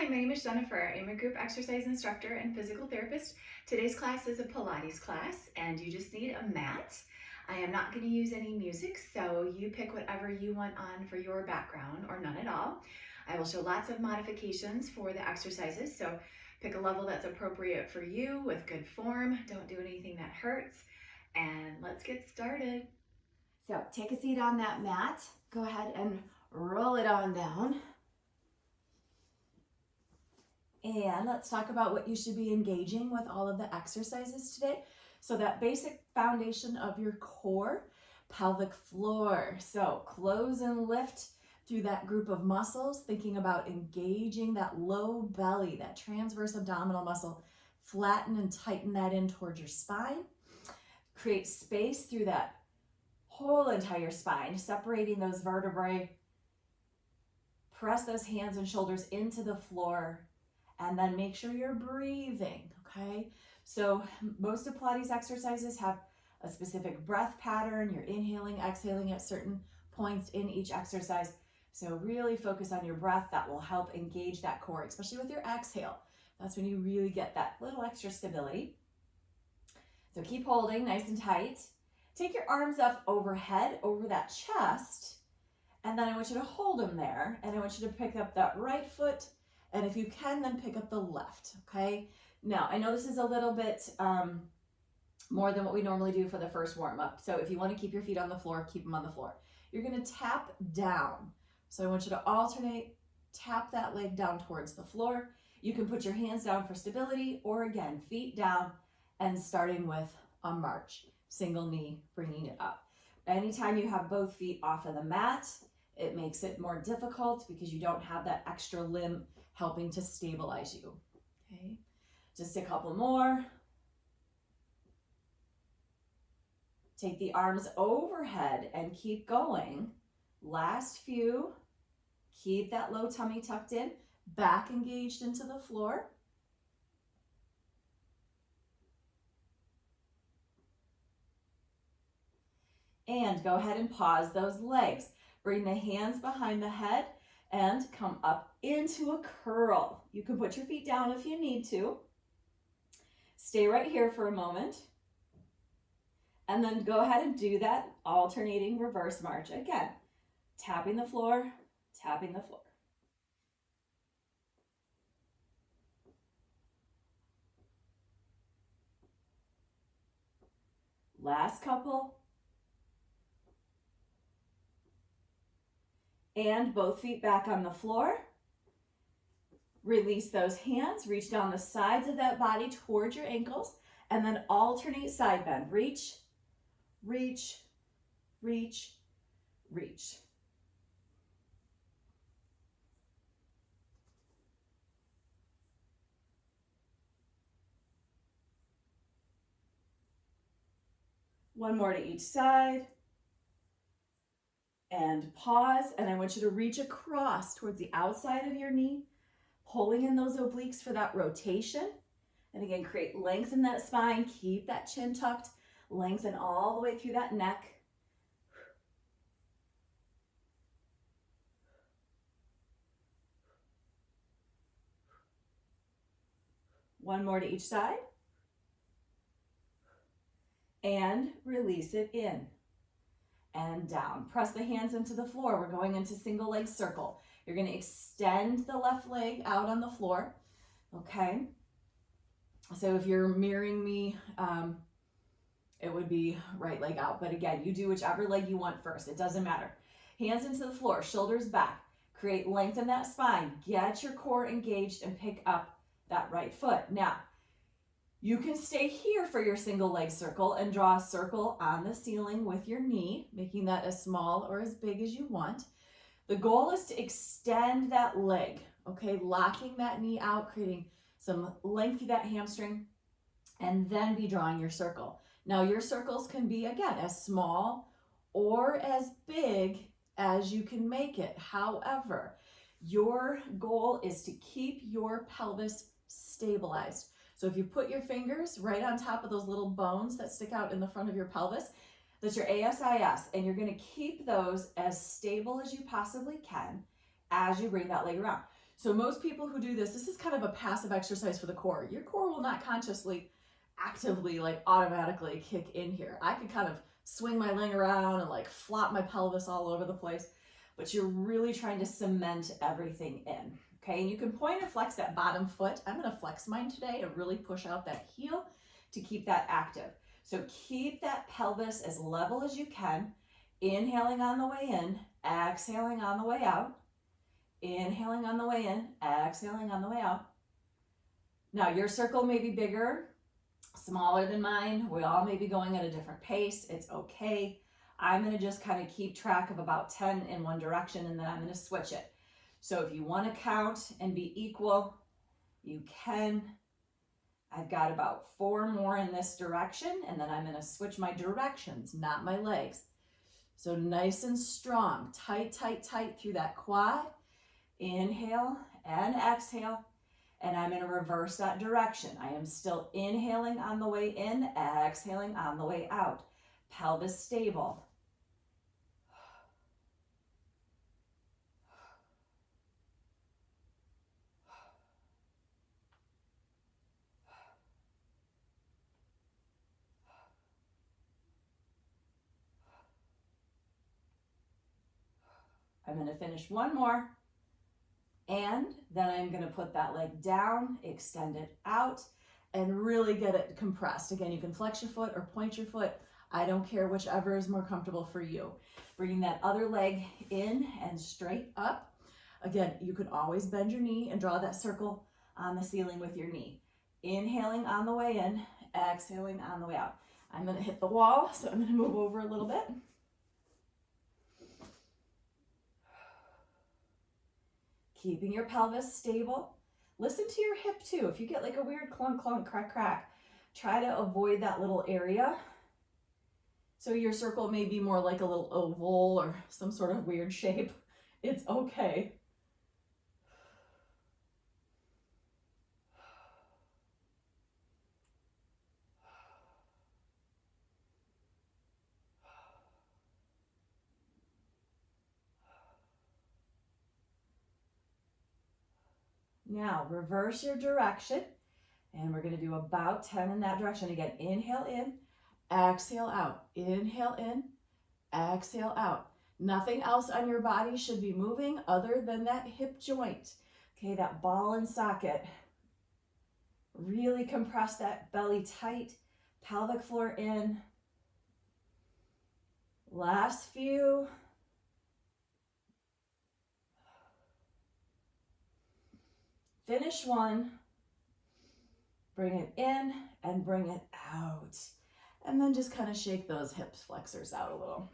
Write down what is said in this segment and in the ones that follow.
Hi, my name is Jennifer. I'm a group exercise instructor and physical therapist. Today's class is a Pilates class and you just need a mat. I am not going to use any music, so you pick whatever you want on for your background or none at all. I will show lots of modifications for the exercises, so pick a level that's appropriate for you with good form. Don't do anything that hurts, and let's get started. So take a seat on that mat. Go ahead and roll it on down. And let's talk about what you should be engaging with all of the exercises today. So that basic foundation of your core, pelvic floor. So close and lift through that group of muscles, thinking about engaging that low belly, that transverse abdominal muscle. Flatten and tighten that in towards your spine. Create space through that whole entire spine, separating those vertebrae. Press those hands and shoulders into the floor, and then make sure you're breathing, okay? So most of Pilates exercises have a specific breath pattern. You're inhaling, exhaling at certain points in each exercise. So really focus on your breath. That will help engage that core, especially with your exhale. That's when you really get that little extra stability. So keep holding nice and tight. Take your arms up overhead, over that chest, and then I want you to hold them there, and I want you to pick up that right foot, and if you can, then pick up the left, okay? Now, I know this is a little bit more than what we normally do for the first warm-up, so if you want to keep your feet on the floor, keep them on the floor. You're going to tap down, so I want you to alternate, tap that leg down towards the floor. You can put your hands down for stability, or again, feet down, and starting with a march. Single knee, bringing it up. Anytime you have both feet off of the mat, it makes it more difficult because you don't have that extra limb helping to stabilize you. Okay, just a couple more. Take the arms overhead and keep going. Last few. Keep that low tummy tucked in, back engaged into the floor. And go ahead and pause those legs. Bring the hands behind the head and come up into a curl. You can put your feet down if you need to. Stay right here for a moment. And then go ahead and do that alternating reverse march. Again, tapping the floor, tapping the floor. Last couple. And both feet back on the floor. Release those hands, reach down the sides of that body towards your ankles, and then alternate side bend. Reach, reach, reach, reach. One more to each side. And pause, and I want you to reach across towards the outside of your knee, pulling in those obliques for that rotation. And again, create length in that spine, keep that chin tucked, lengthen all the way through that neck. One more to each side. And release it in. And down. Press the hands into the floor. We're going into single leg circle. You're going to extend the left leg out on the floor. Okay. So if you're mirroring me, it would be right leg out. But again, you do whichever leg you want first. It doesn't matter. Hands into the floor, shoulders back. Create length in that spine. Get your core engaged and pick up that right foot. Now, you can stay here for your single leg circle and draw a circle on the ceiling with your knee, making that as small or as big as you want. The goal is to extend that leg, okay? Locking that knee out, creating some length through that hamstring, and then be drawing your circle. Now your circles can be, again, as small or as big as you can make it. However, your goal is to keep your pelvis stabilized. So if you put your fingers right on top of those little bones that stick out in the front of your pelvis, that's your ASIS, and you're going to keep those as stable as you possibly can as you bring that leg around. So most people who do this is kind of a passive exercise for the core. Your core will not consciously, actively, like automatically kick in here. I could kind of swing my leg around and like flop my pelvis all over the place, but you're really trying to cement everything in. Okay, and you can point and flex that bottom foot. I'm gonna flex mine today and really push out that heel to keep that active. So keep that pelvis as level as you can, inhaling on the way in, exhaling on the way out, inhaling on the way in, exhaling on the way out. Now your circle may be bigger, smaller than mine. We all may be going at a different pace. It's okay. I'm gonna just kind of keep track of about 10 in one direction, and then I'm gonna switch it. So if you want to count and be equal, you can. I've got about 4 more in this direction, and then I'm going to switch my directions, not my legs. So nice and strong, tight, tight, tight through that quad. Inhale and exhale, and I'm going to reverse that direction. I am still inhaling on the way in, exhaling on the way out. Pelvis stable. I'm going to finish one more, and then I'm going to put that leg down, extend it out, and really get it compressed. Again, you can flex your foot or point your foot. I don't care, whichever is more comfortable for you. Bringing that other leg in and straight up. Again, you can always bend your knee and draw that circle on the ceiling with your knee. Inhaling on the way in, exhaling on the way out. I'm going to hit the wall, so I'm going to move over a little bit. Keeping your pelvis stable. Listen to your hip too. If you get like a weird clunk, clunk, crack, crack, try to avoid that little area. So your circle may be more like a little oval or some sort of weird shape. It's okay. Now reverse your direction, and we're going to do about 10 in that direction. Again, inhale in, exhale out. Inhale in, exhale out. Nothing else on your body should be moving other than that hip joint. Okay, that ball and socket. Really compress that belly tight, pelvic floor in. Last few. Finish one, bring it in and bring it out. And then just kind of shake those hip flexors out a little.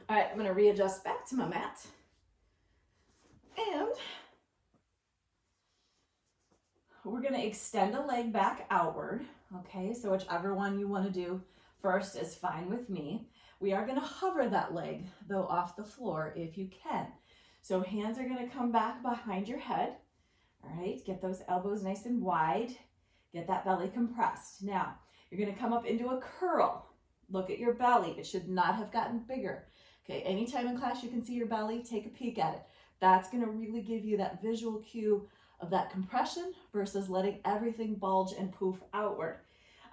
All right, I'm gonna readjust back to my mat. And we're gonna extend a leg back outward. Okay, so whichever one you wanna do first is fine with me. We are gonna hover that leg though off the floor if you can. So hands are gonna come back behind your head. All right, get those elbows nice and wide. Get that belly compressed. Now, you're gonna come up into a curl. Look at your belly. It should not have gotten bigger. Okay, anytime in class you can see your belly, take a peek at it. That's gonna really give you that visual cue of that compression versus letting everything bulge and poof outward.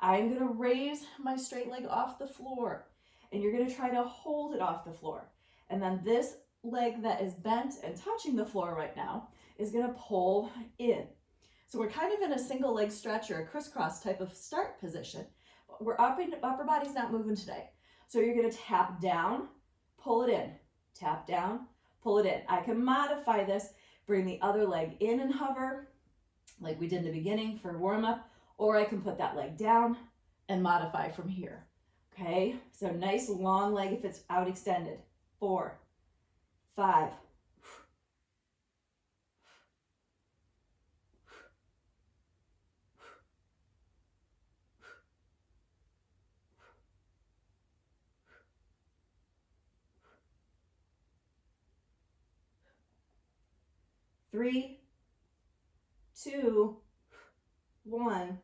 I'm gonna raise my straight leg off the floor, and you're gonna try to hold it off the floor. And then this leg that is bent and touching the floor right now is gonna pull in. So we're kind of in a single leg stretch or a crisscross type of start position. We're upper body's not moving today. So you're gonna tap down, pull it in, tap down, pull it in. I can modify this, bring the other leg in and hover like we did in the beginning for warm up, or I can put that leg down and modify from here. Okay, so nice long leg if it's out extended. 4, 5, 3, 2, 1,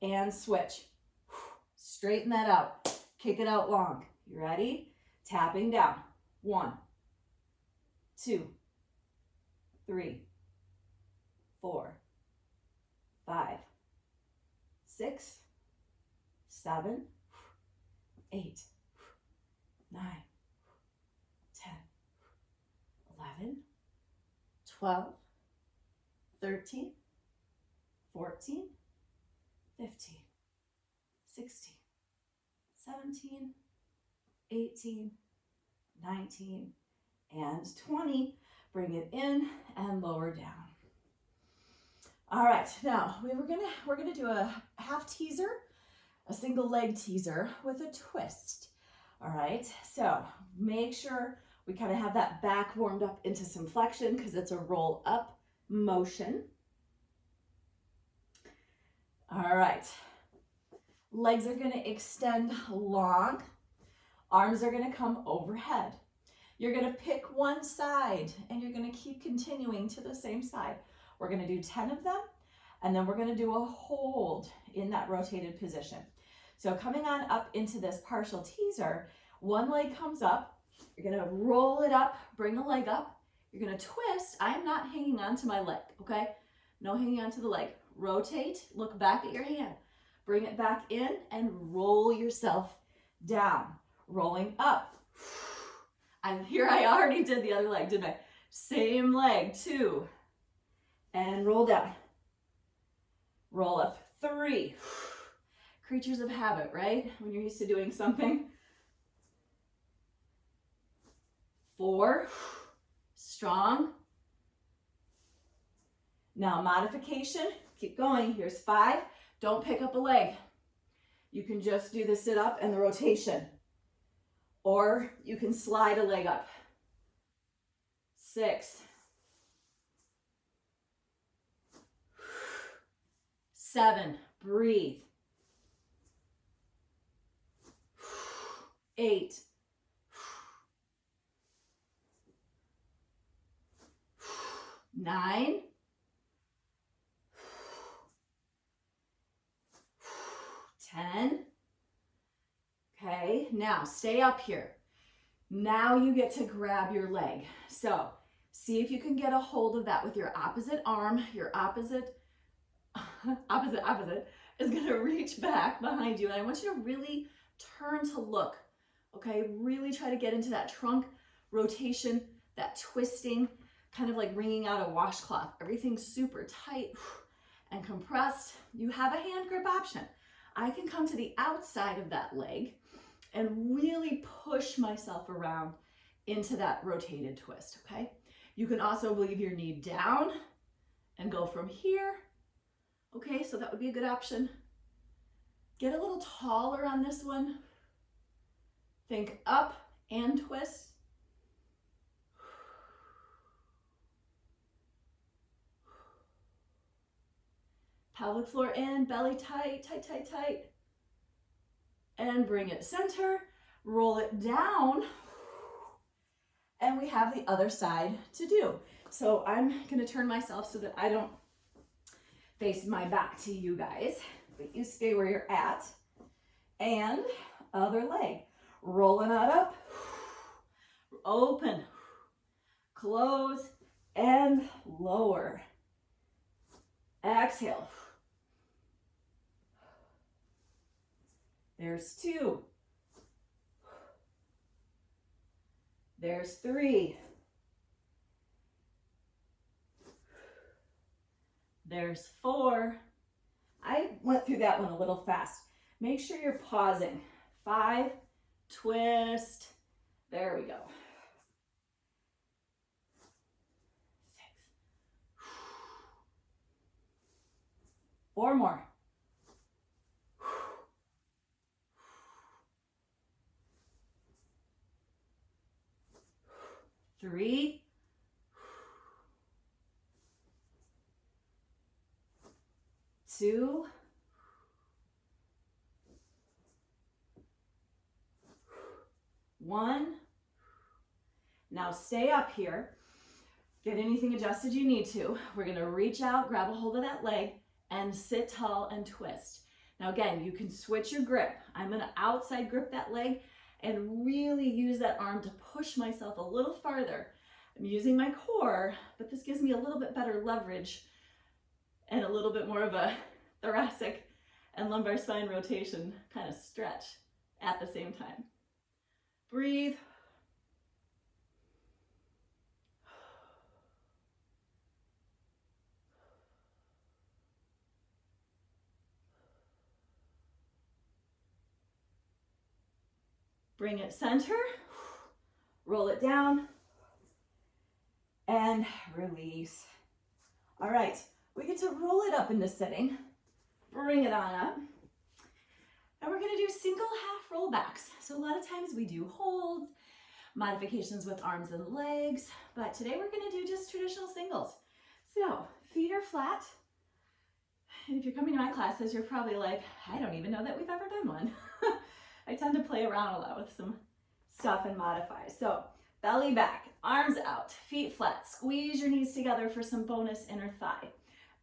and switch. Straighten that out. Kick it out long. You ready? Tapping down. 1, 2, 3, 4, 5, 6, 7, 8, 9, 10, 11, 12, 13, 14, 15, 16, 17, 18, 19, and 20. Bring it in and lower down. All right, now we're gonna do a half teaser, a single leg teaser with a twist. All right, so make sure we kind of have that back warmed up into some flexion because it's a roll up motion. All right, legs are gonna extend long, arms are gonna come overhead. You're gonna pick one side and you're gonna keep continuing to the same side. We're gonna do 10 of them, and then we're gonna do a hold in that rotated position. So coming on up into this partial teaser, one leg comes up, you're gonna roll it up, bring a leg up, you're gonna twist. I'm not hanging on to my leg, okay? No hanging on to the leg. Rotate, look back at your hand, bring it back in and roll yourself down. Rolling up. And here I already did the other leg, didn't I? Same leg, 2. And roll down. Roll up, 3. Creatures of habit, right? When you're used to doing something. 4. Strong. Now modification, keep going. Here's 5. Don't pick up a leg. You can just do the sit up and the rotation. Or you can slide a leg up. 6. 7, breathe. 8. 9. 10. Okay, now stay up here. Now you get to grab your leg. So see if you can get a hold of that with your opposite arm. Your opposite is gonna reach back behind you. And I want you to really turn to look, okay? Really try to get into that trunk rotation, that twisting, kind of like wringing out a washcloth. Everything's super tight and compressed. You have a hand grip option. I can come to the outside of that leg and really push myself around into that rotated twist, okay? You can also leave your knee down and go from here. Okay, so that would be a good option. Get a little taller on this one. Think up and twist. Pelvic floor in, belly tight, tight, tight, tight. And bring it center, roll it down. And we have the other side to do. So I'm gonna turn myself so that I don't face my back to you guys, but you stay where you're at. And other leg, rolling on up, open, close, and lower. Exhale. There's 2. There's 3. There's 4. I went through that one a little fast. Make sure you're pausing. 5, twist. There we go. 6. 4 more. 3. 2. 1. Now stay up here. Get anything adjusted you need to. We're going to reach out, grab a hold of that leg, and sit tall and twist. Now again, you can switch your grip. I'm going to outside grip that leg and really use that arm to push myself a little farther I'm using my core, but this gives me a little bit better leverage and a little bit more of a thoracic and lumbar spine rotation kind of stretch at the same time. Breathe. Bring it center, roll it down, and release. All right, we get to roll it up into sitting. Bring it on up. And we're gonna do single half rollbacks. So a lot of times we do holds, modifications with arms and legs, but today we're gonna do just traditional singles. So feet are flat. And if you're coming to my classes, you're probably like, I don't even know that we've ever done one. I tend to play around a lot with some stuff and modify. So belly back, arms out, feet flat. Squeeze your knees together for some bonus inner thigh.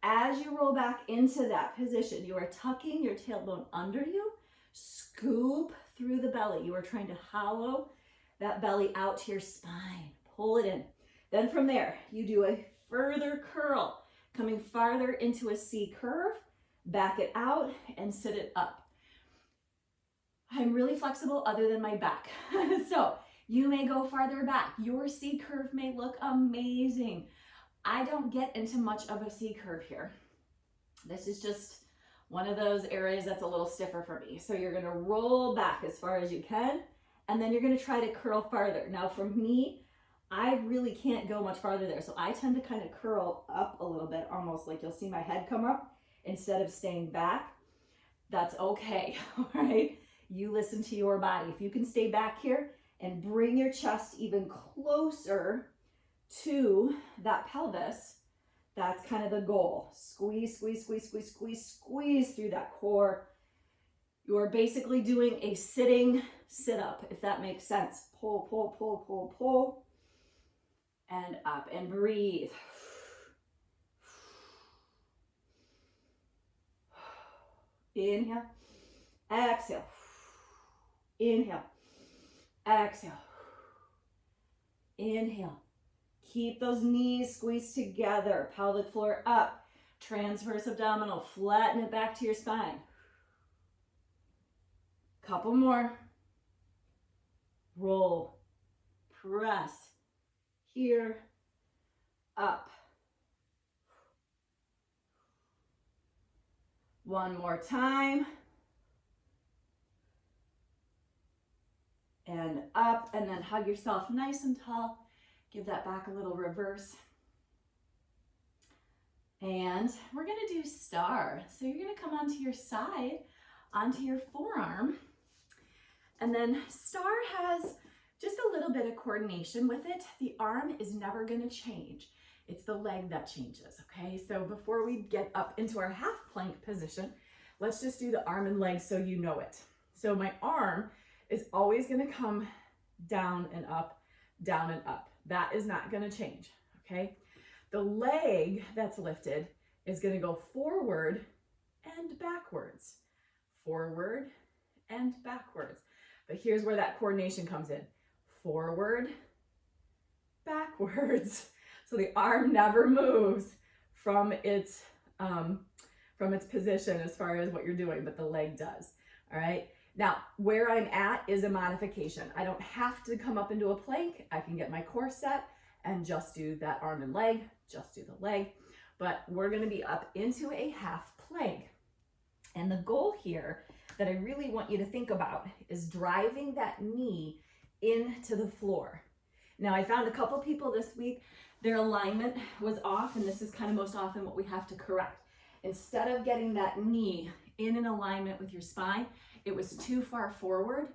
As you roll back into that position, you are tucking your tailbone under you. Scoop through the belly. You are trying to hollow that belly out to your spine. Pull it in. Then from there, you do a further curl, coming farther into a C curve. Back it out and sit it up. I'm really flexible other than my back. So you may go farther back. Your C curve may look amazing. I don't get into much of a C curve here. This is just one of those areas that's a little stiffer for me. So you're gonna roll back as far as you can, and then you're gonna try to curl farther. Now for me, I really can't go much farther there. So I tend to kind of curl up a little bit, almost like you'll see my head come up instead of staying back. That's okay, all right? You listen to your body. If you can stay back here and bring your chest even closer to that pelvis, that's kind of the goal. Squeeze, squeeze, squeeze, squeeze, squeeze, squeeze through that core. You're basically doing a sitting sit-up, if that makes sense. Pull, pull, pull, pull, pull, and up, and breathe. Inhale, exhale. Inhale, exhale, inhale. Keep those knees squeezed together, pelvic floor up, transverse abdominal, flatten it back to your spine. Couple more. Roll, press, here, up. One more time. And up, and then hug yourself nice and tall. Give that back a little reverse. And we're gonna do star. So you're gonna come onto your side, onto your forearm. And then star has just a little bit of coordination with it. The arm is never gonna change. It's the leg that changes, okay? So before we get up into our half plank position, let's just do the arm and leg so you know it. So my arm is always gonna come down and up, down and up. That is not gonna change, okay? The leg that's lifted is gonna go forward and backwards, forward and backwards. But here's where that coordination comes in. Forward, backwards. So the arm never moves from its position as far as what you're doing, but the leg does, all right? Now, where I'm at is a modification. I don't have to come up into a plank. I can get my core set and just do that arm and leg, just do the leg. But we're gonna be up into a half plank. And the goal here that I really want you to think about is driving that knee into the floor. Now, I found a couple people this week, their alignment was off, and this is kind of most often what we have to correct. Instead of getting that knee in an alignment with your spine, it was too far forward,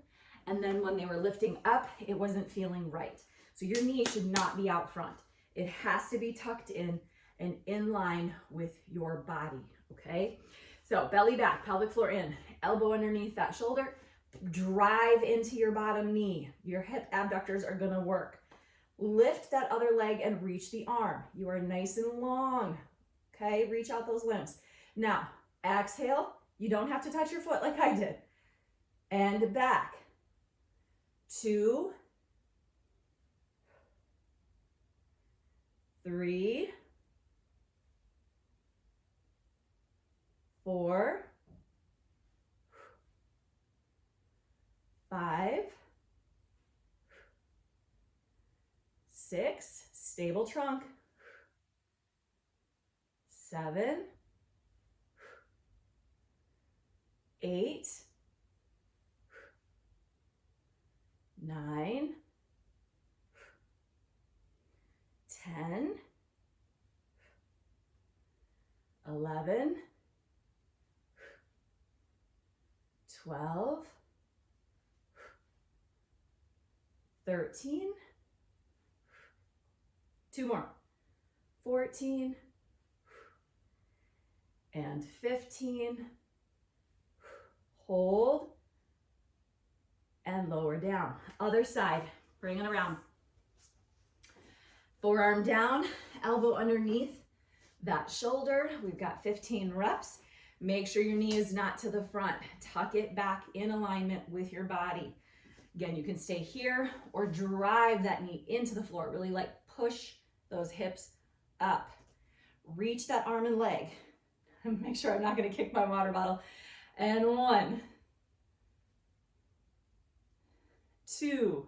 and then when they were lifting up, it wasn't feeling right. So your knee should not be out front. It has to be tucked in and in line with your body, okay? So belly back, pelvic floor in, elbow underneath that shoulder, drive into your bottom knee. Your hip abductors are gonna work. Lift that other leg and reach the arm. You are nice and long, okay? Reach out those limbs. Now, exhale. You don't have to touch your foot like I did. And back. 2, 3, 4, 5, 6, stable trunk, 7, 8, 9, 10, 11, 12, 13, 2 more, 14, and 15. Hold and lower down. Other side, bring it around. Forearm down, elbow underneath that shoulder. We've got 15 reps. Make sure your knee is not to the front. Tuck it back in alignment with your body. Again, you can stay here or drive that knee into the floor. Really like push those hips up. Reach that arm and leg. Make sure I'm not going to kick my water bottle. And 1, 2,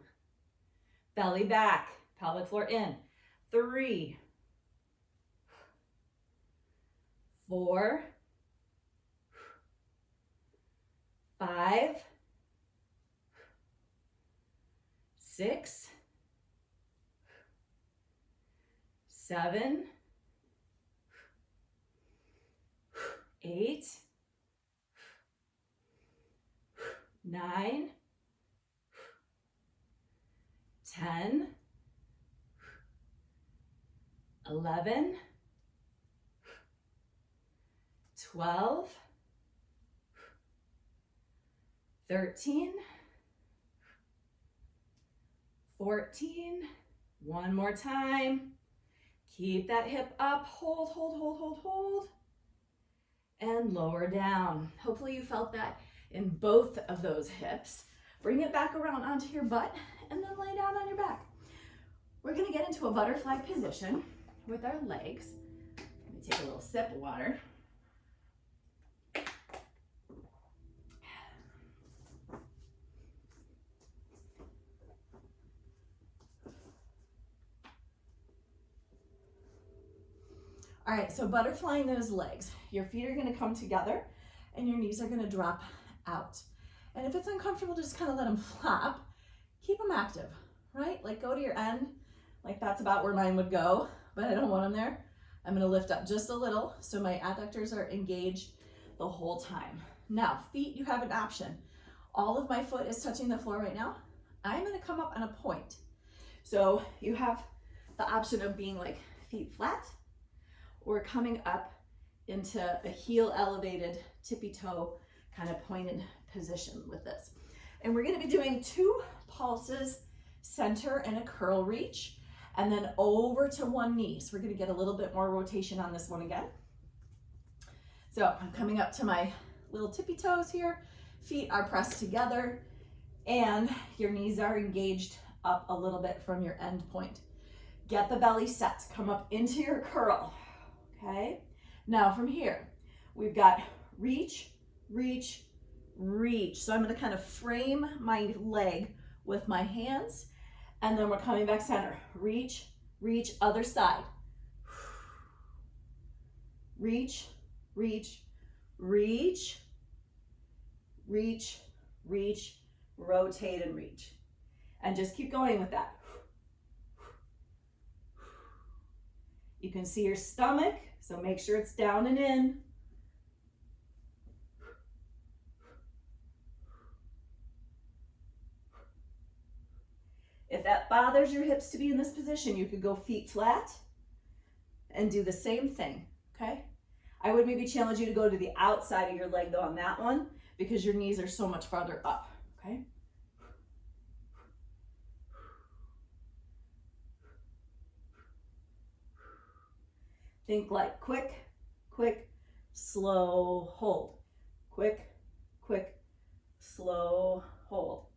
belly back, pelvic floor in. 3, 4, 5, 6, 7, 8, 9, 10, 11, 12, 13, 14, one more time. Keep that hip up, hold, hold, hold, hold, hold, and lower down. Hopefully you felt that in both of those hips. Bring it back around onto your butt and then lay down on your back. We're gonna get into a butterfly position with our legs. Let me take a little sip of water. All right, so butterflying those legs. Your feet are gonna come together and your knees are gonna drop out. And if it's uncomfortable, just kind of let them flap. Keep them active, right? Like go to your end, like that's about where mine would go, but I don't want them there. I'm gonna lift up just a little so my adductors are engaged the whole time. Now, feet, you have an option. All of my foot is touching the floor right now. I'm gonna come up on a point. So you have the option of being like feet flat or coming up into a heel elevated, tippy toe kind of pointed position with this. And we're gonna be doing 2 pulses, center and a curl reach, and then over to one knee. So we're gonna get a little bit more rotation on this one again. So I'm coming up to my little tippy toes here. Feet are pressed together and your knees are engaged up a little bit from your end point. Get the belly set, come up into your curl, okay? Now from here, we've got reach, reach, reach. So I'm gonna kind of frame my leg with my hands, and then we're coming back center. Reach, reach, other side. Reach, reach, reach, reach, reach, rotate and reach. And just keep going with that. You can see your stomach, so make sure it's down and in. If that bothers your hips to be in this position, you could go feet flat and do the same thing, okay? I would maybe challenge you to go to the outside of your leg though on that one because your knees are so much farther up, okay? Think like quick, quick, slow, hold. Quick, quick, slow, hold.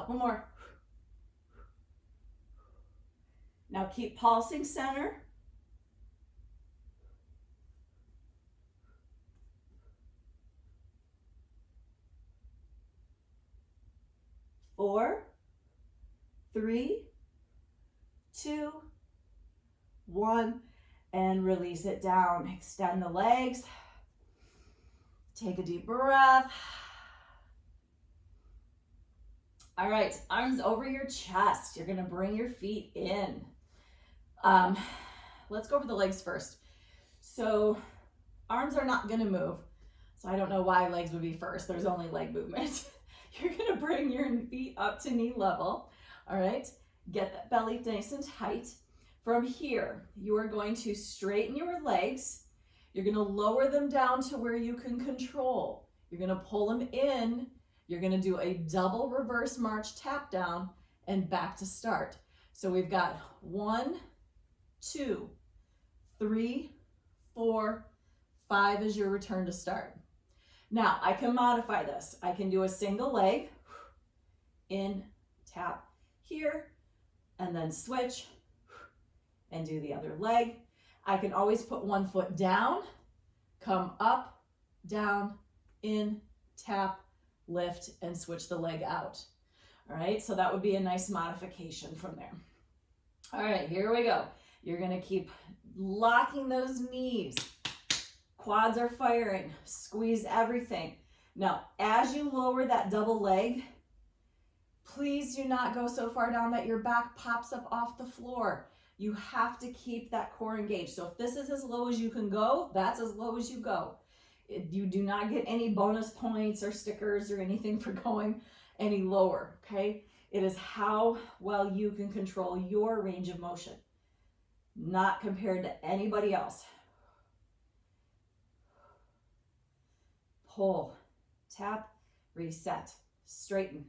Couple more. Now keep pulsing center. 4, 3, 2, 1, and release it down. Extend the legs. Take a deep breath. All right, arms over your chest. You're gonna bring your feet in. Let's go over the legs first. So arms are not gonna move. So I don't know why legs would be first. There's only leg movement. You're gonna bring your feet up to knee level. All right, get that belly nice and tight. From here, you are going to straighten your legs. You're gonna lower them down to where you can control. You're gonna pull them in. You're gonna do a double reverse march tap down and back to start. So we've got 1, 2, 3, 4, 5 is your return to start. Now I can modify this. I can do a single leg, in, tap here, and then switch and do the other leg. I can always put one foot down, come up, down, in, tap, lift, and switch the leg out. All right, so that would be a nice modification from there. All right, here we go. You're gonna keep locking those knees. Quads are firing, squeeze everything. Now, as you lower that double leg, please do not go so far down that your back pops up off the floor. You have to keep that core engaged. So if this is as low as you can go, that's as low as you go. You do not get any bonus points or stickers or anything for going any lower, okay? It is how well you can control your range of motion, not compared to anybody else. Pull, tap, reset, straighten,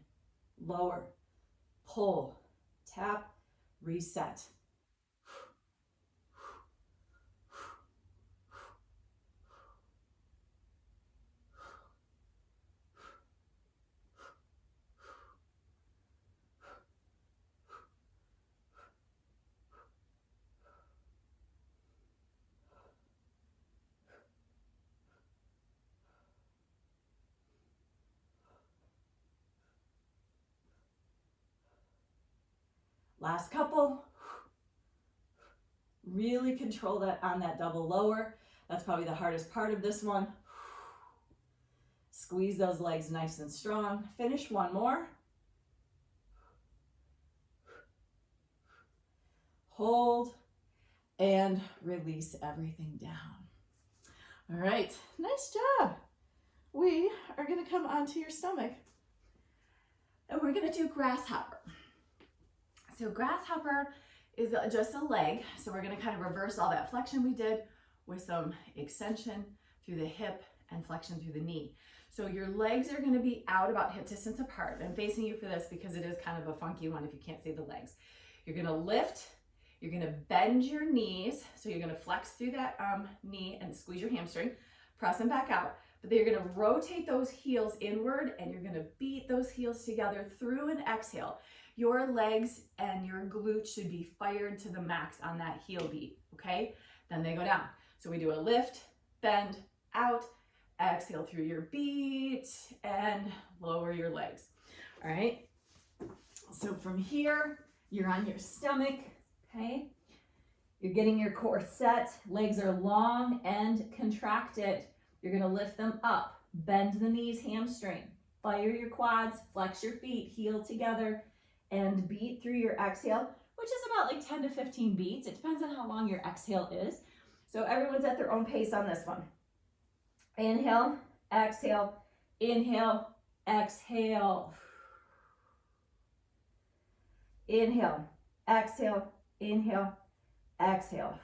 lower, pull, tap, reset. Last couple. Really control that on that double lower. That's probably the hardest part of this one. Squeeze those legs nice and strong. Finish one more. Hold and release everything down. All right, nice job. We are gonna come onto your stomach and we're gonna do grasshopper. So grasshopper is just a leg. So we're gonna kind of reverse all that flexion we did with some extension through the hip and flexion through the knee. So your legs are gonna be out about hip distance apart. I'm facing you for this because it is kind of a funky one if you can't see the legs. You're gonna lift, you're gonna bend your knees. So you're gonna flex through that knee and squeeze your hamstring, press them back out. But then you're gonna rotate those heels inward and you're gonna beat those heels together through an exhale. Your legs and your glutes should be fired to the max on that heel beat, okay? Then they go down. So we do a lift, bend, out, exhale through your beat, and lower your legs, all right? So from here, you're on your stomach, okay? You're getting your core set. Legs are long and contracted. You're gonna lift them up, bend the knees, hamstring, fire your quads, flex your feet, heel together, and beat through your exhale, which is about like 10 to 15 beats. It depends on how long your exhale is. So everyone's at their own pace on this one. Inhale, exhale, inhale, exhale. Inhale, exhale, inhale, exhale.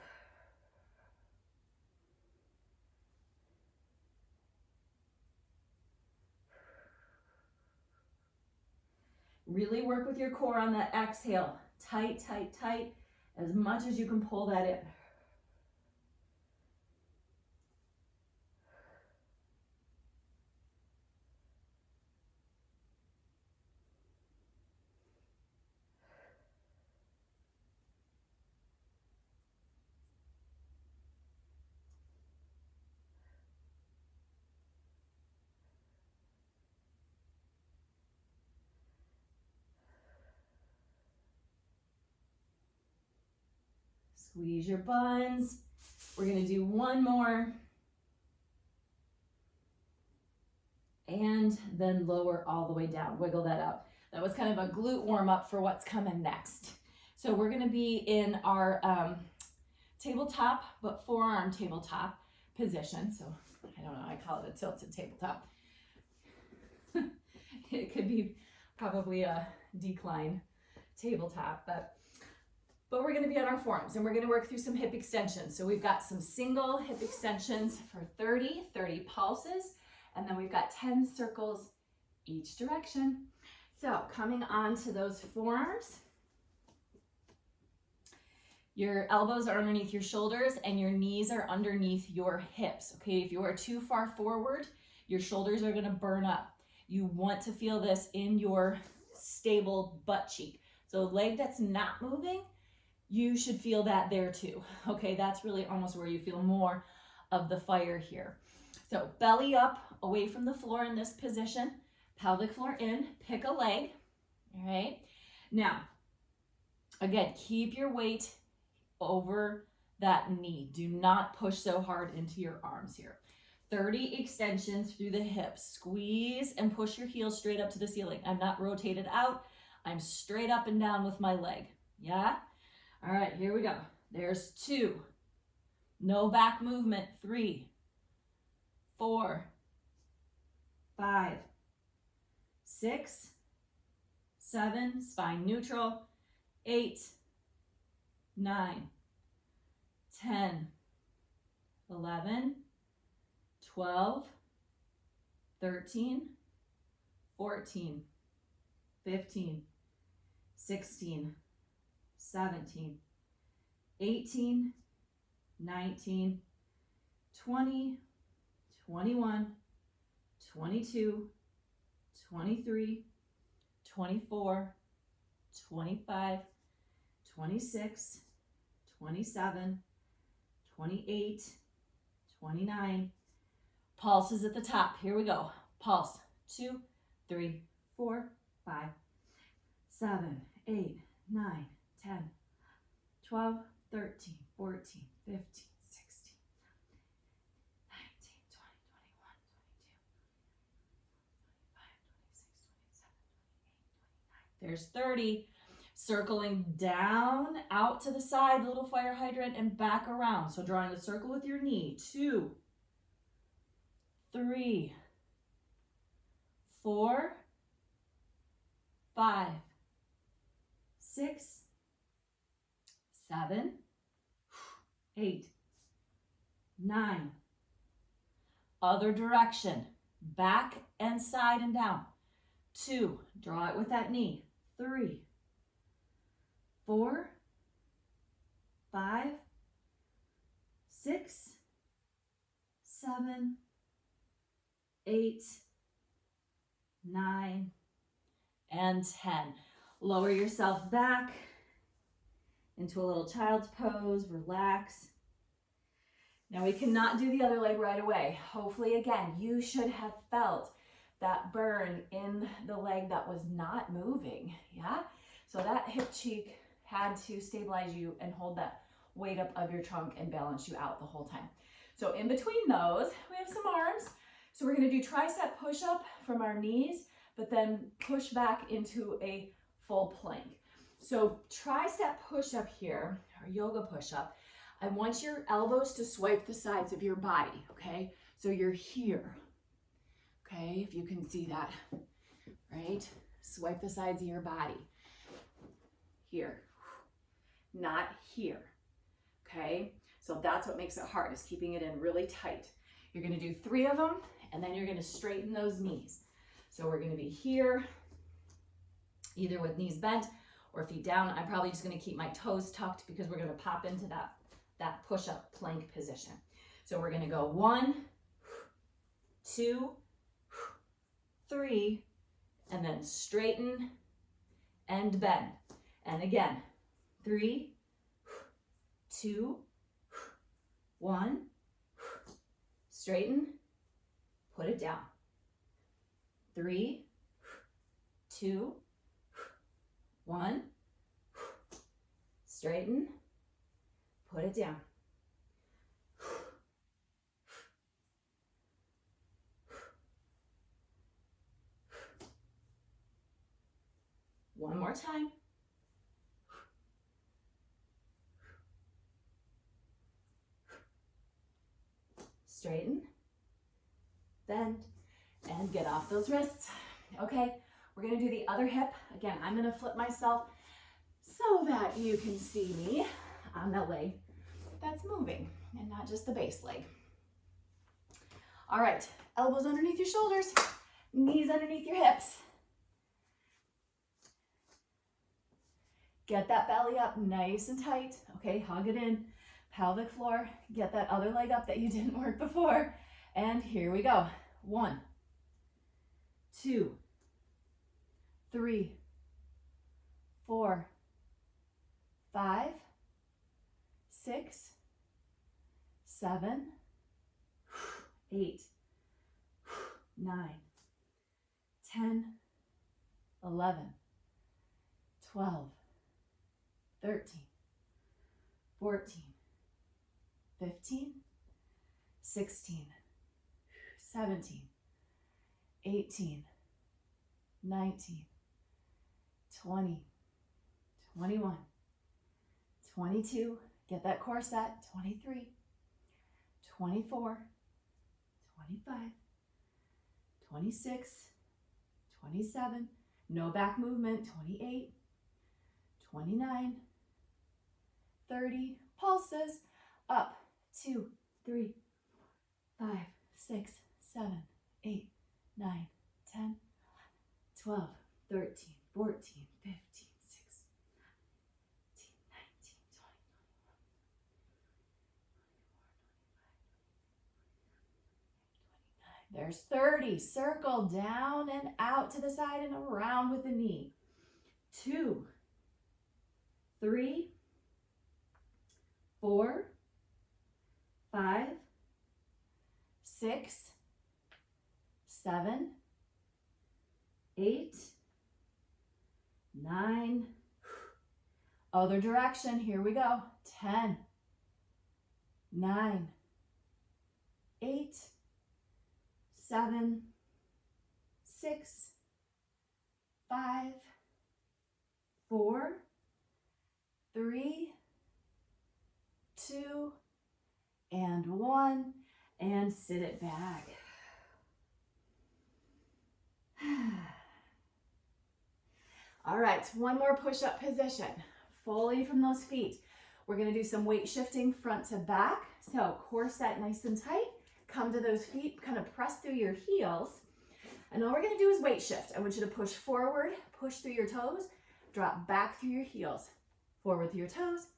Really work with your core on that exhale. Tight, tight, tight, as much as you can pull that in. Squeeze your buns. We're gonna do one more. And then lower all the way down, wiggle that out. That was kind of a glute warm up for what's coming next. So we're gonna be in our tabletop, but forearm tabletop position. So I don't know, I call it a tilted tabletop. It could be probably a decline tabletop, but we're gonna be on our forearms and we're gonna work through some hip extensions. So we've got some single hip extensions for 30 pulses, and then we've got 10 circles each direction. So coming on to those forearms, your elbows are underneath your shoulders and your knees are underneath your hips. Okay, if you are too far forward, your shoulders are gonna burn up. You want to feel this in your stable butt cheek. So leg that's not moving, you should feel that there too. Okay, that's really almost where you feel more of the fire here. So belly up, away from the floor in this position, pelvic floor in, pick a leg, all right? Now, again, keep your weight over that knee. Do not push so hard into your arms here. 30 extensions through the hips. Squeeze and push your heels straight up to the ceiling. I'm not rotated out. I'm straight up and down with my leg. Yeah? All right, here we go. There's 2. No back movement. 3, 4, 5, 6, 7, spine neutral, 8, 9, 10, 11, 12, 13, 14, 15, 16, 17, 18, 19, 20, 21, 22, 23, 24, 25, 26, 27, 28, 29. Pulses at the top. Here we go. Pulse. 2, 3, 4, 5, 7, 8, 9, 10, 12, 13, 14, 15, 16, 19, 20, 21, 22, 25, 26, 27, 28, 29. There's 30. Circling down, out to the side, little fire hydrant, and back around. So drawing a circle with your knee. 2, 3, 4, 5, 6, 7, 8, 9. Other direction. Back and side and down. 2. Draw it with that knee. 3, 4, 5, 6, 7, 8, 9, and 10. Lower yourself back into a little child's pose. Relax. Now we cannot do the other leg right away. Hopefully, again, you should have felt that burn in the leg that was not moving. Yeah? So that hip cheek had to stabilize you and hold that weight up of your trunk and balance you out the whole time. So in between those, we have some arms. So we're gonna do tricep push-up from our knees, but then push back into a full plank. So tricep push-up here, or yoga push-up, I want your elbows to swipe the sides of your body, okay? So you're here, okay? If you can see that, right? Swipe the sides of your body. Here, not here, okay? So that's what makes it hard, is keeping it in really tight. You're gonna do 3 of them, and then you're gonna straighten those knees. So we're gonna be here, either with knees bent or feet down. I'm probably just gonna keep my toes tucked because we're gonna pop into that push-up plank position. So we're gonna go 1, 2, 3, and then straighten and bend. And again, 3, 2, 1, straighten, put it down. 3, 2, 1, straighten, Put it down. One more time. Straighten, bend, and get off those wrists. Okay, we're gonna do the other hip. Again, I'm gonna flip myself so that you can see me on the leg that's moving and not just the base leg. All right, elbows underneath your shoulders, knees underneath your hips. Get that belly up nice and tight. Okay, hug it in. Pelvic floor. Get that other leg up that you didn't work before. And here we go. 1, 2, 3, 4, 5, 6, 7, 8, 9, 10, 11, 12, 13, 14, 15, 16, 17, 18, 19, 20, 21, 22, get that core set, 23, 24, 25, 26, 27, no back movement, 28, 29, 30, pulses, up, 2, 3, 5, 6, 7, 8, 9, 10, 12, 13, 14, 15, 16, 19, 20, 21, 22, 23, 24, 25, 26, 27, 28, 29. There's 30. Circle down and out to the side and around with the knee. 2, 3, 4, 5, 6, 7, 8, 9. Other direction. Here we go. 10, 9, 8, 7, 6, 5, 4, 3, 2, and 1, and sit it back. All right, one more push-up position, fully from those feet. We're gonna do some weight shifting front to back. So core set nice and tight. Come to those feet, kind of press through your heels. And all we're gonna do is weight shift. I want you to push forward, push through your toes, drop back through your heels. Forward through your toes,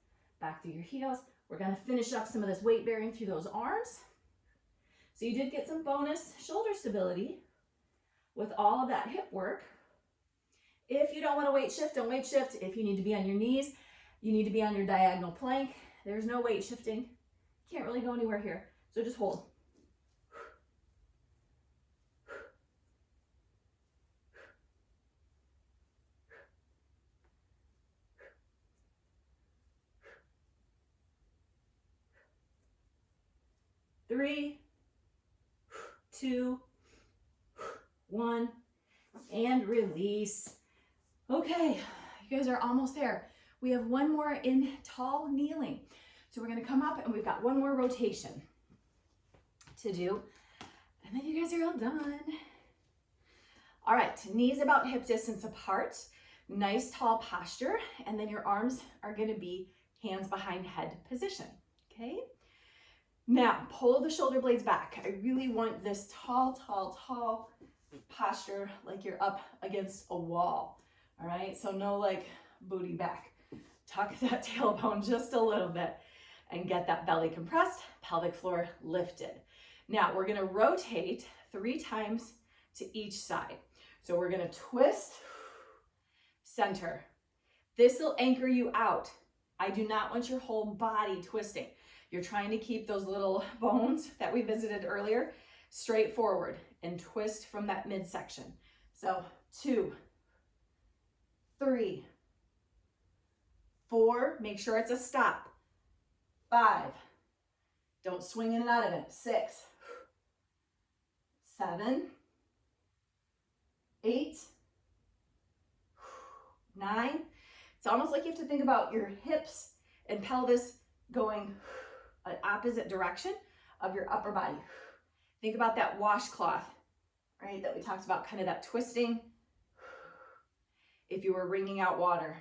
back through your heels. We're gonna finish up some of this weight bearing through those arms. So you did get some bonus shoulder stability with all of that hip work. If you don't want to weight shift, don't weight shift. If you need to be on your knees, you need to be on your diagonal plank. There's no weight shifting. Can't really go anywhere here. So just hold. Three, 2, 1, and release. Okay, you guys are almost there. We have one more in tall kneeling. So we're gonna come up and we've got one more rotation to do. And then you guys are all done. All right, knees about hip distance apart. Nice tall posture. And then your arms are gonna be hands behind head position, okay? Now, pull the shoulder blades back. I really want this tall, tall, tall posture like you're up against a wall, all right? So no like booty back. Tuck that tailbone just a little bit and get that belly compressed, pelvic floor lifted. Now, we're gonna rotate 3 times to each side. So we're gonna twist, center. This will anchor you out. I do not want your whole body twisting. You're trying to keep those little bones that we visited earlier straight forward and twist from that midsection. So 2, 3, 4, make sure it's a stop. 5. Don't swing in and out of it. 6, 7, 8, 9. It's almost like you have to think about your hips and pelvis going an opposite direction of your upper body. Think about that washcloth, right, that we talked about, kind of that twisting if you were wringing out water.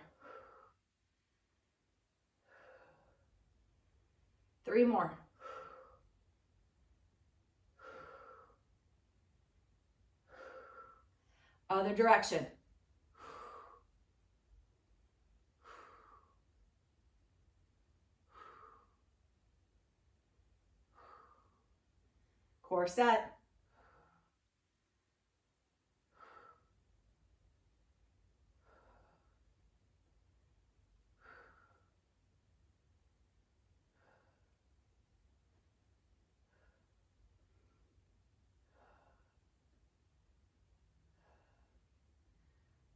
3 more. Other direction. Core set.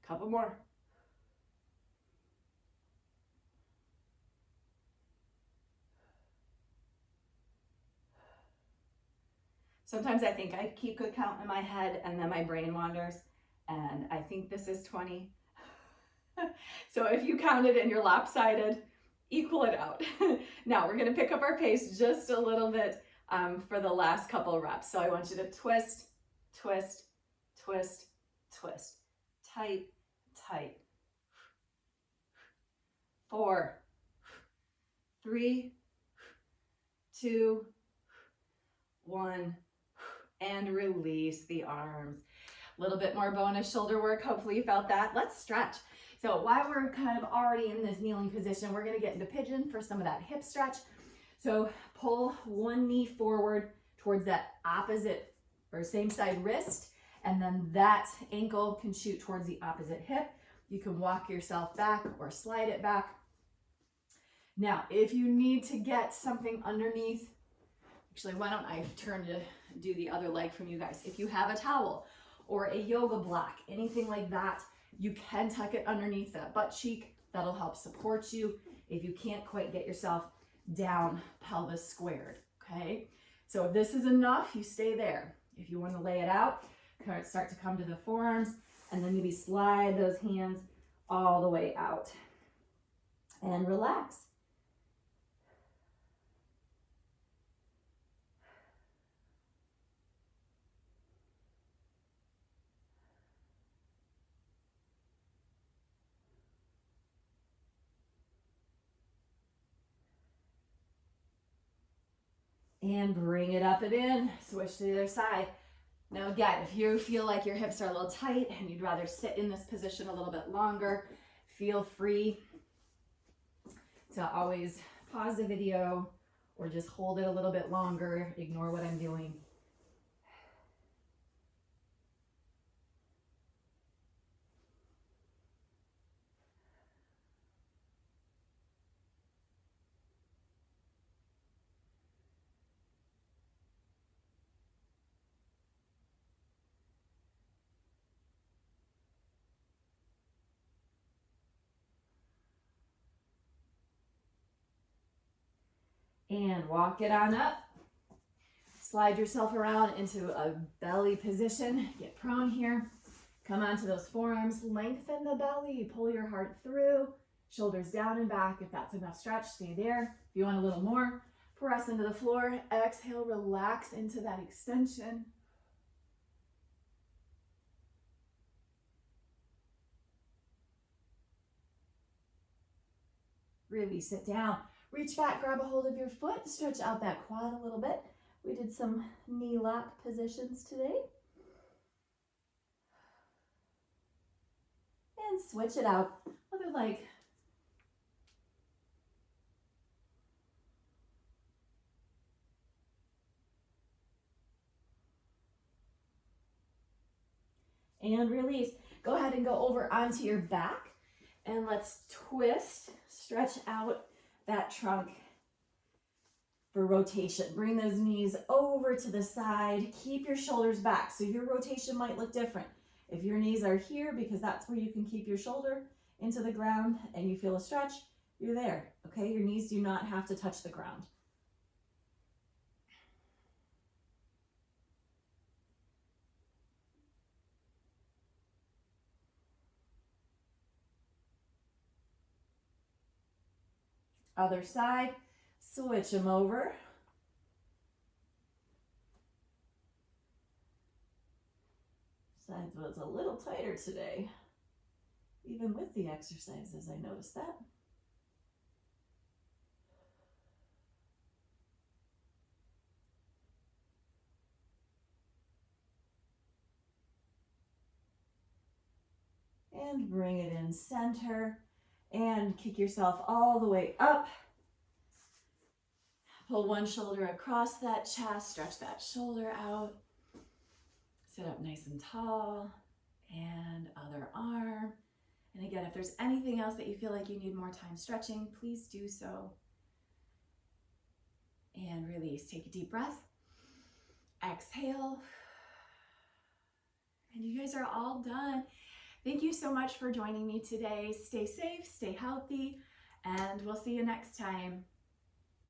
Couple more. Sometimes I think I keep good count in my head and then my brain wanders, and I think this is 20. So if you counted and you're lopsided, equal it out. Now we're gonna pick up our pace just a little bit for the last couple reps. So I want you to twist, twist, twist, twist. Tight, tight. 4, 3, 2, 1, and release the arms. A little bit more bonus shoulder work. Hopefully you felt that. Let's stretch. So while we're kind of already in this kneeling position, we're going to get into pigeon for some of that hip stretch. So pull one knee forward towards that opposite or same side wrist, and then that ankle can shoot towards the opposite hip. You can walk yourself back or slide it back. Now, if you need to get something underneath, actually, why don't I turn to do the other leg from you guys? If you have a towel or a yoga block, anything like that, you can tuck it underneath that butt cheek. That'll help support you if you can't quite get yourself down pelvis squared, okay? So if this is enough, you stay there. If you want to lay it out, start to come to the forearms, and then maybe slide those hands all the way out and relax. And bring it up and in, switch to the other side. Now again, if you feel like your hips are a little tight and you'd rather sit in this position a little bit longer, feel free to always pause the video or just hold it a little bit longer, ignore what I'm doing. And walk it on up. Slide yourself around into a belly position. Get prone here. Come onto those forearms. Lengthen the belly. Pull your heart through. Shoulders down and back. If that's enough stretch, stay there. If you want a little more, press into the floor. Exhale, relax into that extension. Really sit down. Reach back, grab a hold of your foot, stretch out that quad a little bit. We did some knee lock positions today. And switch it out. Other leg. And release. Go ahead and go over onto your back. And let's twist, stretch out that trunk for rotation. Bring those knees over to the side. Keep your shoulders back. So your rotation might look different. If your knees are here, because that's where you can keep your shoulder into the ground and you feel a stretch, you're there, okay? Your knees do not have to touch the ground. Other side, switch them over. Side was a little tighter today, even with the exercises, I noticed that. And bring it in center and kick yourself all the way up. Pull one shoulder across that chest, stretch that shoulder out. Sit up nice and tall, and other arm. And again, if there's anything else that you feel like you need more time stretching, please do so. And release. Take a deep breath. Exhale. And you guys are all done. Thank you so much for joining me today. Stay safe, stay healthy, and we'll see you next time.